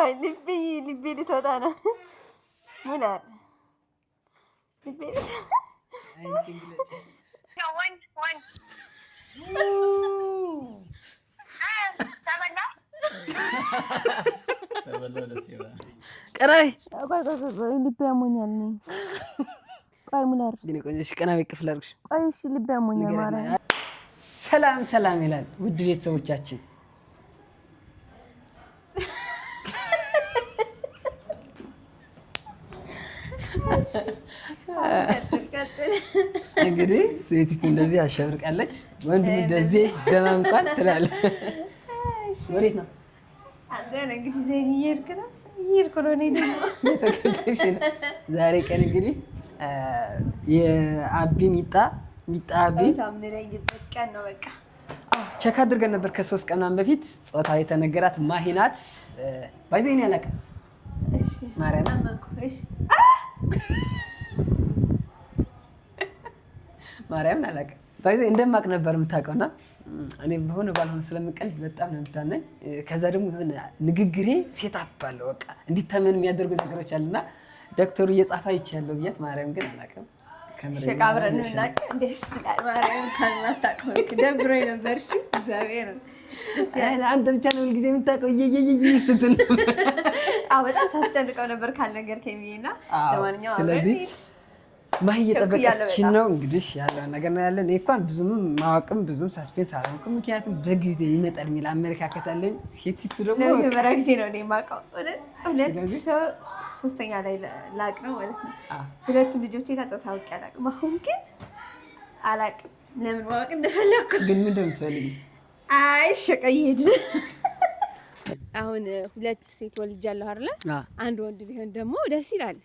ጌታዬ ልቤ ልትወጣ ነው። ሙላር ልቤ ቀራይ ቆይ ልቤ ያሞኛል። ቆይ ሙላር ግን ቆይሽ ቀና በቅፍ ላርግሽ። ቆይ እሺ ልቤ ያሞኛል። ማርያም ሰላም ሰላም ይላል ውድ ቤተሰቦቻችን። እንግዲህ ሴቲቱ እንደዚህ አሸብርቃለች፣ ወንድም እንደዚህ ደማምቋል ትላለች። ወዴት ነው አንተ? እንግዲህ ዘይን እየሄድክ ነው? እየሄድኩ ነው እኔ ደግሞ የተከተልሽ ነው። ዛሬ ቀን እንግዲህ የአቢ ሚጣ አቢ ታምነኝበት ቀን ነው። በቃ ቸክ አድርገን ነበር ከ3 ቀናት በፊት ጾታ የተነገራት ማሂ ናት። ባይዘኝ ያላቀ እሺ ማርያም እሺ ማርያም አላቀ ባይዘኝ እንደማቅ ነበር የምታውቀውና እኔ በሆነ ባልሆነ ስለምቀልድ በጣም ነው የምታመኝ። ከዛ ደግሞ የሆነ ንግግሬ ሴታፕ አለው በቃ እንዲታመን የሚያደርጉ ነገሮች አሉና ዶክተሩ እየጻፈ ይቻለው ብያት ማርያም ግን አላቀም ሸቃብረን እናቅ እንዴት ስላል ማርያም ካናታቀው ደብሮኝ ነበር። እሺ እግዚአብሔር አንተ ብቻ ነው ሁልጊዜ የምታውቀው እየየየ ስትል በጣም ሳስጨንቀው ነበር ካልነገርከኝ ብዬና ለማንኛውም ስለዚህ ማሂ እየጠበቀችን ነው እንግዲህ ያለውን ነገር ነው ያለን። እኔ እንኳን ብዙም ማወቅም ብዙም ሳስፔንስ አላውቅም፣ ምክንያቱም በጊዜ ይመጣል የሚል አመለካከት አለኝ። ሴቲቱ ደግሞ ለመጀመሪያ ጊዜ ነው እኔ የማውቀው። ሁለት ሰው ሶስተኛ ላይ ላቅ ነው ማለት ነው። ሁለቱም ልጆቼ ጋር ጾታ አውቄ አላውቅም። አሁን ግን አላውቅም ለምን ማወቅ እንደፈለኩ። ግን ምንድን ነው የምትፈልጊው? አይ ሸቀይሄድ አሁን 2 ሴት ወልጃለሁ አይደለ? አንድ ወንድ ቢሆን ደግሞ ደስ ይላል።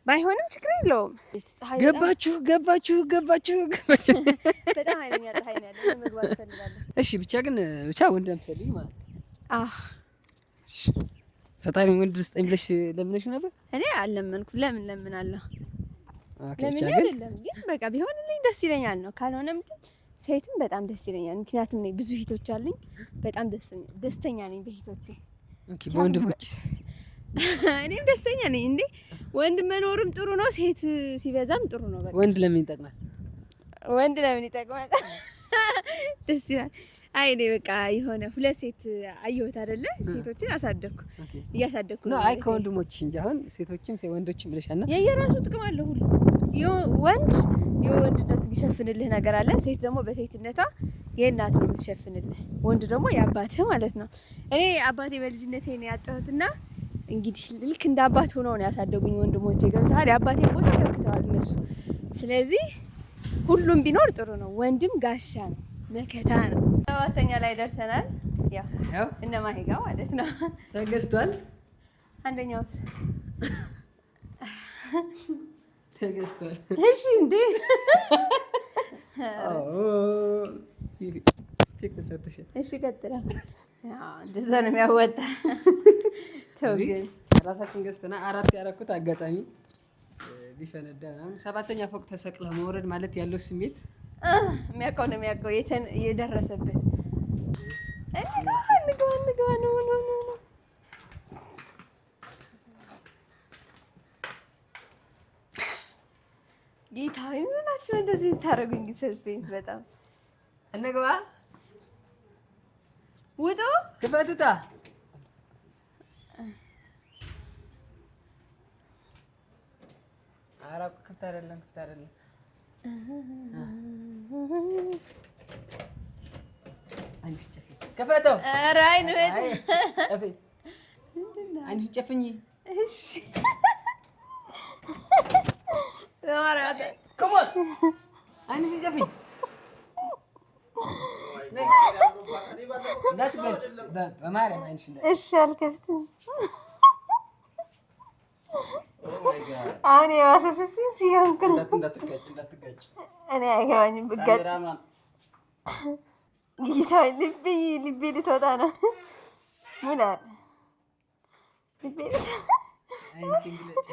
ባይሆንም ችግር የለውም። ገባችሁ። በጣም ኃይለኛ ፀሐይ ነው ያለው። መግባት ፈልጋለሁ። እሺ ብቻ ግን ወንድ አምጥልኝ ማለት እሺ ፈጣሪ ወንድ ስጠኝ ብለሽ ለምነሽ ነበር? እኔ አልለመንኩም። ለምን አለሁ ብቻ ግን በቃ ቢሆንልኝ ደስ ይለኛል ነው። ካልሆነም ግን ሴትም በጣም ደስ ይለኛል። ምክንያቱም ብዙ ሂቶች አሉኝ። በጣም ደስተኛ ነኝ በሂቶቼ። ኦኬ በወንድሞች እኔም ደስተኛ ነኝ። እንዴ ወንድ መኖርም ጥሩ ነው፣ ሴት ሲበዛም ጥሩ ነው። በቃ ወንድ ለምን ይጠቅማል? ደስ ይላል። አይ እኔ በቃ የሆነ 2 ሴት አየሁት አይደለ? ሴቶችን እያሳደግኩ ነው። አይ ከወንድሞች እንጂ አሁን ሴቶችም ወንዶችም ብለሻልና የየራሱ ጥቅም አለው ሁሉ። ወንድ የወንድነት የሚሸፍንልህ ነገር አለ። ሴት ደግሞ በሴትነቷ የእናት ነው የምትሸፍንልህ። ወንድ ደግሞ የአባትህ ማለት ነው። እኔ አባቴ በልጅነቴ ነው ያጣሁትና እንግዲህ ልክ እንደ አባት ሆነው ነው ያሳደጉኝ ወንድሞቼ። ገብተዋል። የአባቴን ቦታ ተክተዋል እነሱ። ስለዚህ ሁሉም ቢኖር ጥሩ ነው። ወንድም ጋሻ ነው፣ መከታ ነው። 7ኛ ላይ ደርሰናል። ያው እነ ማሂ ጋር ማለት ነው ተገዝቷል። አንደኛውስ ተገዝቷል። እሺ እንዴ ፌክ ተሰርተሻል። እሺ ቀጥላ እንደዛ ነው የሚያወጣ። ተው ግን ራሳችን ገዝተና 4 ያደረኩት አጋጣሚ ቢፈነዳ ምናምን 7ኛ ፎቅ ተሰቅለ መውረድ ማለት ያለው ስሜት የሚያውቀው ነው የሚያውቀው የደረሰበት። እንግባ ነው ጌታ ምን ናቸው እንደዚህ ታረጉኝ? ሰስፔንስ በጣም እንግባ። ውጡ፣ ክፈቱታ። ኧረ ክፍት አይደለም። አንቺ ጨፍኝ፣ ከፈተው። ኧረ አይነት ጨፍኝ፣ አንቺ ጨፍኝ። እሺ በማርያም ኮሞን አንቺ ጨፍኝ። እንዳትገልጭ በማርያም አንቺ። እሺ አልከፍትም። አሁን የዋሰሰሲ ሲሆን ግን እንዳትጋጭ እኔ አይገባኝም። ብጋጭ ጌታዬ ልቤ ልትወጣ ነው። ሙላር ልቤ ልትወጣ አንቺ ግለጭ።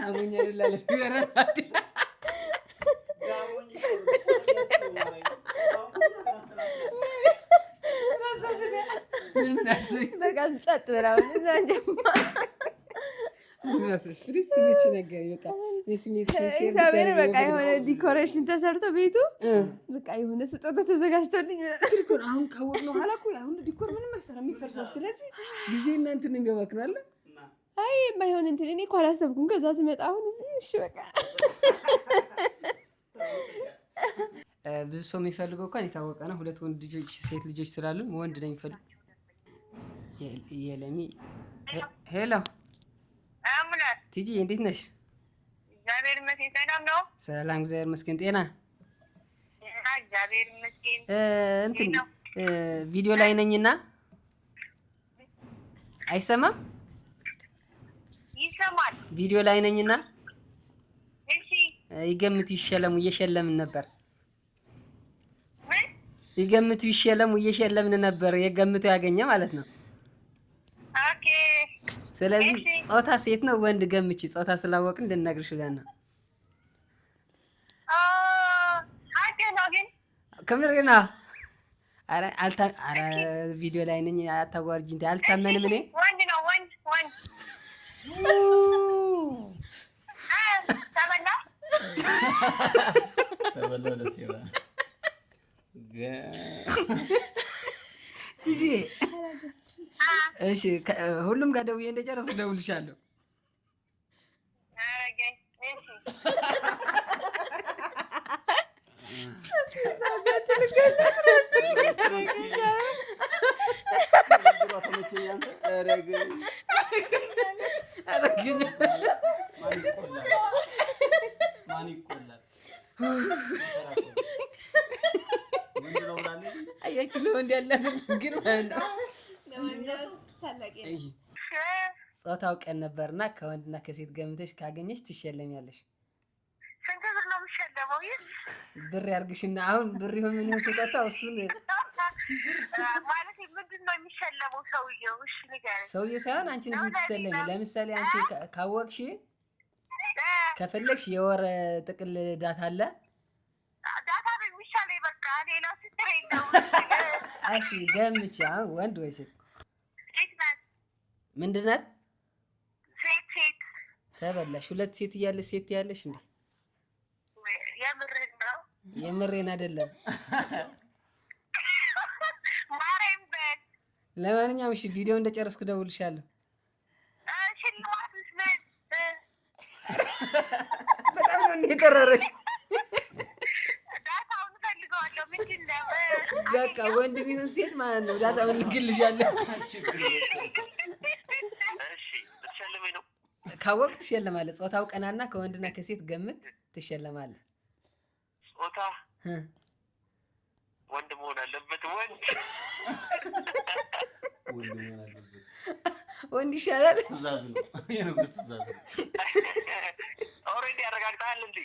አሞኛል ላለሽ ይወራታል። ምን አስቢ በቃ ጸጥ ብላው ስሜት ነገር በቃ የስሜት እግዚአብሔር በቃ የሆነ ዲኮሬሽን ተሰርቶ ቤቱ በቃ የሆነ ስጦታ ተዘጋጅቶልኝ አሁን ካወቅነው ኋላ እኮ አሁን ዲኮር ምንም አይሰራም የሚፈርሰው። ስለዚህ ጊዜ እናንትን የሚያባክናል። አይ የማይሆን እንትን እኔ እኮ አላሰብኩም። ከዛ ስመጣ አሁን እዚህ እሺ በቃ ብዙ ሰው የሚፈልገው እንኳን የታወቀ ነው። 2 ወንድ ልጆች ሴት ልጆች ስላሉ ወንድ ነው የሚፈልገው። የለሚ ሄሎ አሙላት ቲጂ እንዴት ነሽ? እግዚአብሔር ይመስገን ሰላም ነው። ሰላም እግዚአብሔር ይመስገን። ጤና እግዚአብሔር ይመስገን። እንትን ቪዲዮ ላይ ነኝና አይሰማም? ይሰማል። ቪዲዮ ላይ ነኝና እሺ ይገምቱ ይሸለሙ እየሸለምን ነበር። ምን ይገምቱ ይሸለሙ እየሸለምን ነበር። የገምቱ ያገኘ ማለት ነው። ኦኬ ስለዚህ ጾታ ሴት ነው ወንድ ገምቺ። ጾታ ስላወቅን እንድንነግርሽ ብለን ነው። አንተ ነው ግን ከምሬና አረ ቪዲዮ ላይ ነኝ። አታጓርጂ እንዴ አልታመንም። እኔ ወንድ ነው ወንድ ተበላ ደስ ይላል። እሺ ሁሉም ጋር ደውዬ እንደጨረስኩ እደውልልሻለሁ። አያችሁ ለወንድ ያለን ግን ማለት ነው። ጾታው ቀን ነበርና ከወንድና ከሴት ገምተሽ ካገኘሽ ትሸለሚያለሽ። ስንት ብር ነው የሚሸለመው? ብር ያርግሽና አሁን ብር ይሁን ምን ይሁን ስጦታው እሱን ማለት ምንድን ነው የሚሸለመው? ሰውዬው? እሺ ንገረኝ። ሰውዬው ሳይሆን አንቺ ነሽ የምትሰለሚ። ለምሳሌ አንቺ ካወቅሽ ከፈለግሽ የወር ጥቅል ዳታ አለ። ዳታ ነው የሚሻለኝ። በቃ ሌላ ስትል የለውም። እሺ ገምቼ አሁን ወንድ ወይ ሴት? ሴት ናት። ምንድን ናት? ሴት ተበላሽ። 2 ሴት እያለሽ ሴት ያለሽ እንዴ? የምርህን ነው? የምሬን አይደለም። ማርያም በል። ለማንኛውም እሺ ቪዲዮ እንደጨረስኩ እደውልልሻለሁ። ሽልማትስ ምን? በጣም ነው እንደቀረረሽ። ዳታውን እፈልገዋለሁ። ምንድን ነው? በቃ ወንድ ቢሆን ሴት ማለት ነው። ዳታውን ልክልሻለሁ። እሺ ልትሸልመኝ ነው? ካወቅ ትሸለማለህ። ጾታው ቀናና ከወንድና ከሴት ገምት ትሸለማለህ። ጾታ ወንድ መሆን አለበት። ወንድ ይሻላል። ትእዛዝ ነው፣ የንጉስ ትእዛዝ ነው። ኦልሬዲ አረጋግጠሃል እንዴ?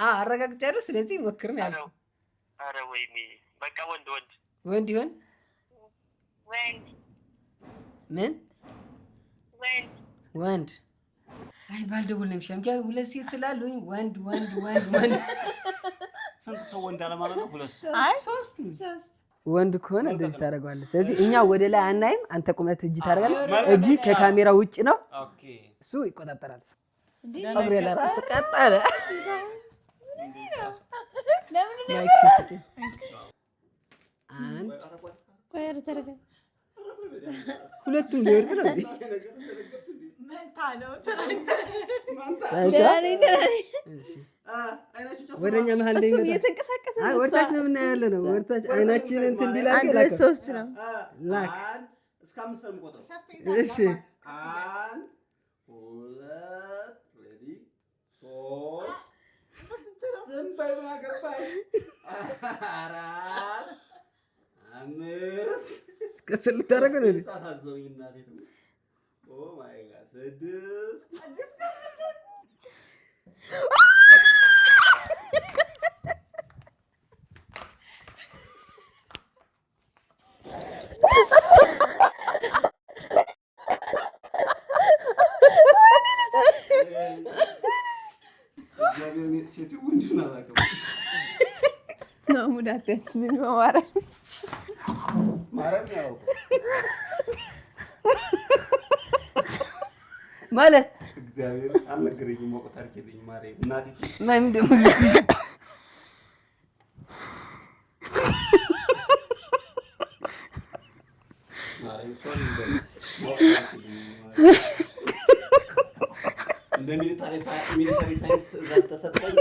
አረጋግጫለሁ። ስለዚህ ሞክርን ያለው። አረ ወይኔ በቃ ወንድ ይሆን? ምን ወንድ? አይ ባልደውል ነው የሚሻለው። ምክንያቱም 2 ሴት ስላሉኝ ወንድ ስንት ሰው ወንድ አለ ማለት ነው? 2 አይ 3 ወንድ ከሆነ እንደዚህ ታደርገዋለህ። ስለዚህ እኛ ወደ ላይ አናይም። አንተ ቁመት እጅ ታደርጋለህ። እጅ ከካሜራ ውጭ ነው። ኦኬ እሱ ይቆጣጠራል። ጸጉሬ ለራስ ቀጠለ። ለምን ነው ሁለቱም ሊወርቅ ነው እንዴ? መንታ ነው ወደኛ መሀል ላይ ነው እየተንቀሳቀሰ ነው። ወርታች ነው የምናያለ ነው። ወርታች አይናችን እንትን እንዲላል ላክ 3 ነው ላክ እስከ 5 ነው የምቆጥረው። እሺ 1 2 ሬዲ 3 ዝም በይ ምን አገባኝ 4 5 እስከ 6 ልታደርገው ነው። ሳታዘውኝ እናቴ ኦ ማይ ጋድ 6 6 ነው ሙዳት ያስብኝ ማረም ያው ማለት እግዚአብሔር አልነገረኝም። ወቀት አርኬልኝ ማርያም እናቴ ማይም ደሞ እንደ ሚሊታሪ ሳይንስ ትእዛዝ ተሰጠኝ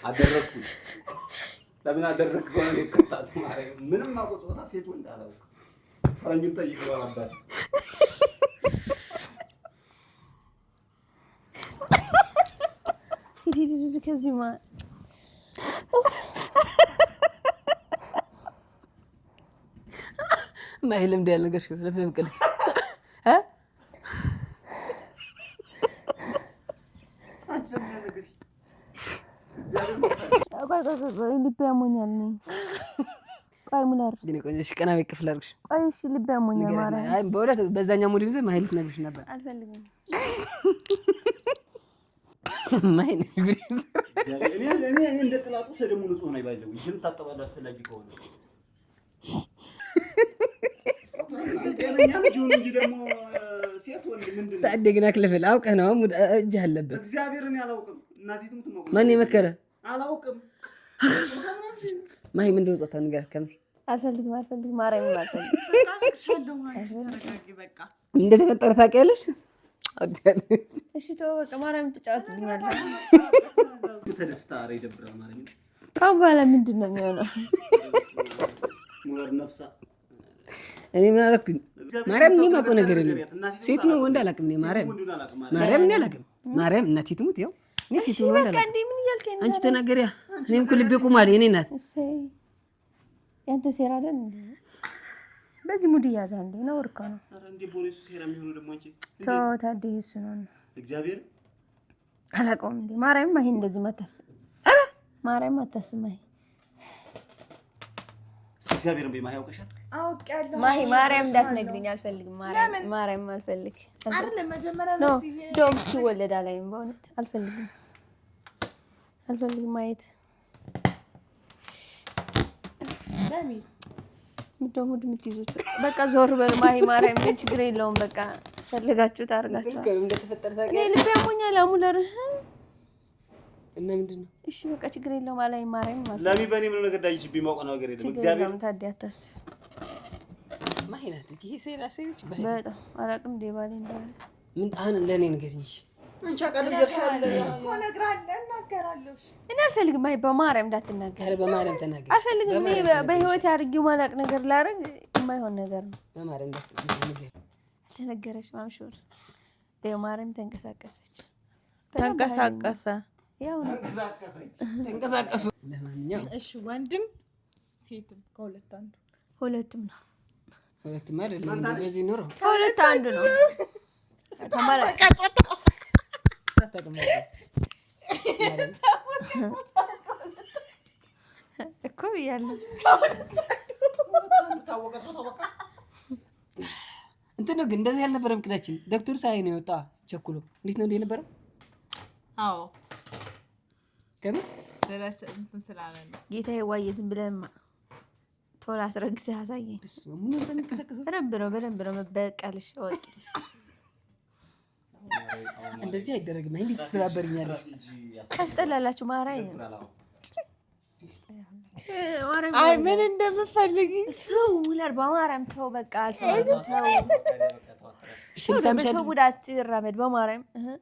አደረኩ። ለምን አደረክ ባለ ይከታል ማርያም ምንም አቆጽታ ሴት ወንድ አላውቅም። ፈረንጁን ጠይቀው ነበር። ሂጂ ከዚህ ማ ማይልም እንዳለ ነገር ሽው ለፈምቀል ልቤ ያሞኛል ነኝ። ቆይ ሙላር ግን ቆይሽ ቀና በክፍል አድርግሽ። ቆይ እሺ ልቤ ያሞኛል ማርያም። አይ በእውነት በዛኛው ሙድ ጊዜ ማይልት ነግርሽ ነበር። አልፈልግም ማይል ነግርሽ እኔ እንደ ጥላቱ ሰደሙ ንጹህ ነው ይባይዘው ይሄን ታጠባለ አስፈላጊ ከሆነ ጤነኛ ልጅ ሆነ እንጂ ደግሞ ሴት ወንድ ምንድን ነው ታደግና ክለፈል አውቀህ ነው ሙድ እጅ አለበት። እግዚአብሔርን ያላውቅም እናቲቱም ትሞቅ ማን ይመከረ አላውቅም ማይ ምንድነው ጾታ ነገር ከምር አልፈልግም ማርያም አልፈልግም። በቃ እንደተፈጠረ ታውቂያለሽ? እሺ ተው በቃ ማርያም ትጫወትብኛለህ። ተደስታ አረ ይደብራል ማርያም። ካሁን በኋላ ምንድን ነው የሚሆነው? ሙለር ነፍሳ እኔ ምን አደረኩኝ? ማርያም እኔ የማውቀው ነገር የለም። ሴት ነው ወንድ አላውቅም። እኔ ማርያም እኔ አላውቅም። ማርያም እናቴ ትሙት ያው እኔ ሴት ነው ወንድ አላውቅም። እንዴ ምን እያልከኝ ነው? አንቺ ተናገሪያ። እኔም እኮ ልቤ ቁማል የኔ እናት። እሰይ ያንተ ሴራ አይደል እንዴ? በዚህ ሙድ ያዛ እንዴ ነው ወርካ ነው። አረ እንዴ ቦሌሱ ሴራ የሚሆነው ደግሞ አንቺ ተው ታዲያ እሱ ነው እግዚአብሔር አላውቀውም እንዴ ማርያም ማይ እንደዚህ ማታስብ። አረ ማርያም አታስብ ማይ እግዚአብሔርን በማይ ያውቀሻል። አውቄያለሁ ማርያም እንዳትነግሪኝ አልፈልግም። ማርያም አልፈልግ አይደለም መጀመሪያ ነው ዶም ሲወለድ አላይም። በእውነት አልፈልግም ማየት ለሚ ምንድነው ሙድ የምትይዙት? በቃ ዞር በል ማርያም ምን ችግር የለውም። በቃ ሰልጋችሁ ታርጋችሁ። እንደተፈጠረ እኔ ልቤ ያሞኛል አሙለርህ እና ምንድነው? እሺ በቃ ችግር የለውም አላይም። ማርያም ማለት ለሚ በእኔ ምን ነገር ዳይሽ ቢማውቅ ነው ነገር የለም። እግዚአብሔር ታዲያ አታስብ ማይናት ይሄ ሴራ ሴሪች በጣም አላውቅም። ዴባሌ እንዳለ ምን አሁን ለኔ ንገሪኝ። አንቺ አቃልም ይደርሻል እኮ እነግራለሁ እናገራለሁ። እኔ አልፈልግም። አይ በማርያም እንዳትናገር። አረ በማርያም ተናገር። አልፈልግም። እኔ በህይወት አድርጌው ማላቅ ነገር ላረግ የማይሆን ነገር ነው። በማርያም እንዳትናገር። ተነገረሽ ማምሾር ይኸው ማርያም ተንቀሳቀሰች። ያው ነው ተንቀሳቀሱ። ለማንኛውም እሺ ወንድም ሴትም ከሁለት አንዱ ሁለቱም ነው። ሁለቱም አይደለም እንደዚህ ኑሮ ከሁለት አንዱ ነው። ተማላ ሰፈተም እኮ ብያለሁ። እንትን ነው ግን እንደዚህ ያልነበረም ቅዳችን ዶክተር ሳይ ነው የወጣ ቸኩሎ እንዴት ነው እንደነበረው? አዎ ከምን ስለሽ እንትን ስላለ ነው ጌታዬ ዋዬ ዝም ብለህማ ቶሎ አስረግዘህ አሳየኝ። ምን እንደሚከሰከሰው በደንብ ነው መበቀልሽ። ወቂ እንደዚህ አይደረግም። እንዴት ትተባበሪኛለሽ? ካስጠላላችሁ ማራይ ነው። አይ ምን እንደምፈልግ ሰው ሙላር በማርያም ተው በቃ አልፈልግም። ተው ሽልሳምሽ በሰው ጉዳት ይራመድ በማርያም